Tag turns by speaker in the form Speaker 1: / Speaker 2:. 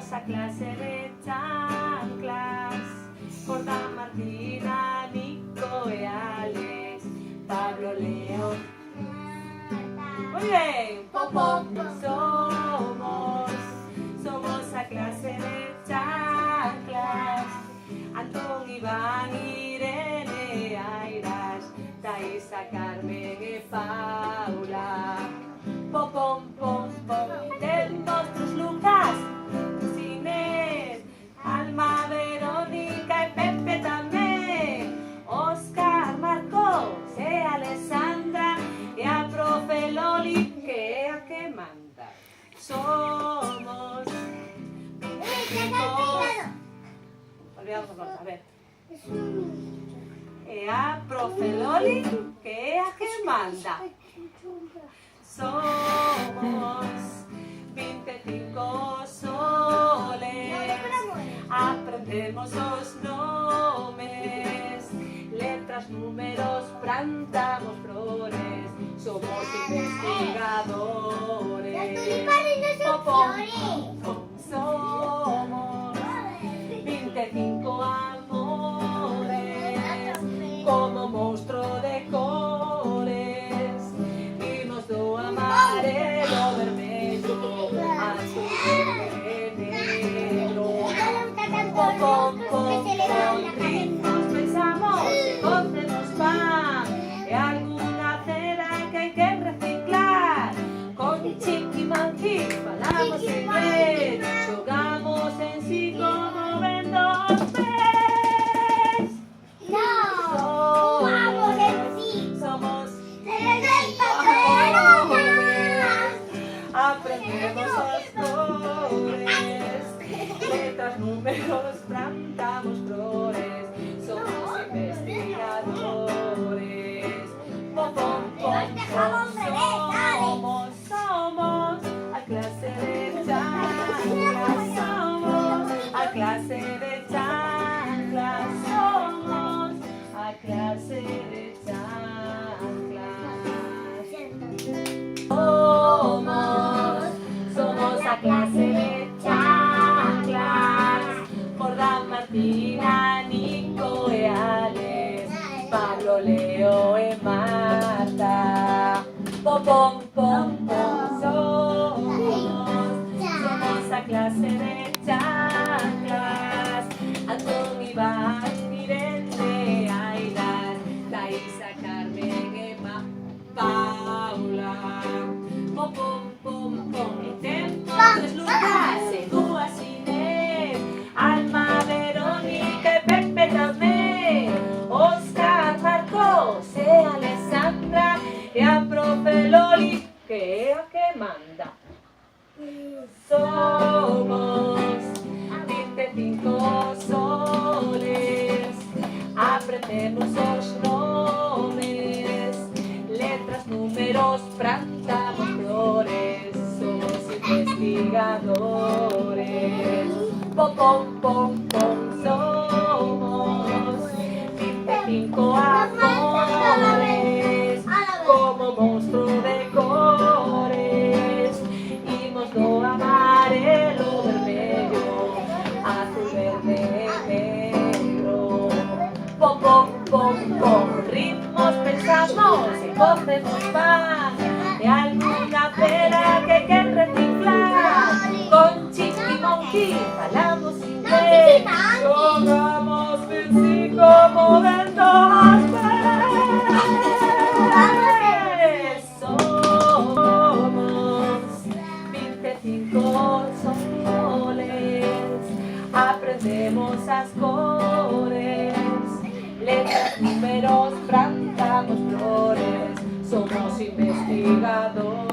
Speaker 1: Somos a clase de chanclas, Corda, Martina, Nico y Alex, Pablo, Leo. Muy bien, somos a clase de chanclas, Antón, Iván, Irene, Airas, Taisa, Carmen y Paula. Tenemos tres Lucas, Inés, Alma, Verónica y Pepe también, Oscar, Marcos, Alessandra y a profe Loli, que a que manda. Somos olvidamos a ver. A profe Loli, que a que manda. Somos 25 soles, aprendemos los nombres, letras, números, plantamos flores, somos investigadores. Somos 25 amores, como monstruo de colores, vimos do amarelo, vermelho, azul, verde, negro. Con ritmos pensamos y cocemos pan, y alguna cera que hay que reciclar. Con chiqui manqui falamos inglés, jugamos en sí como ven dos pés. Somos aprendemos los colores, letras, números, plantamos flores, somos investigadores. Somos a clase de chanclas, somos a clase de chanclas, somos a clase de chanclas. Somos a clase de chanclas, Corda, Martina, Nico y Alex, Pablo, Leo y Marta. Somos a clase de chanclas, Antón, Iván, Irene, Aidan, Taisa, Carmen, Emma, Paula. Tenemos tres Lucas, Eduas, Inés, Alma, Verónica y Pepe también, Oscar, Marcos, Alessandra y a profe Loli, que a que manda. Somos 25 soles, aprendemos los nombres, letras, números, plantamos flores, somos investigadores. Somos 25 amores, como monstruo de colores, vimos do amarelo, vermelho, azul, verde, negro. Ritmos pensamos y cocemos pan, de alguna cera que hay que reciclar. Con chiqui monkey falamos inglés, jugamos sí como ven dos pés. Somos 25 soles, aprendemos las cores, letras, números, plantamos flores, somos investigadores.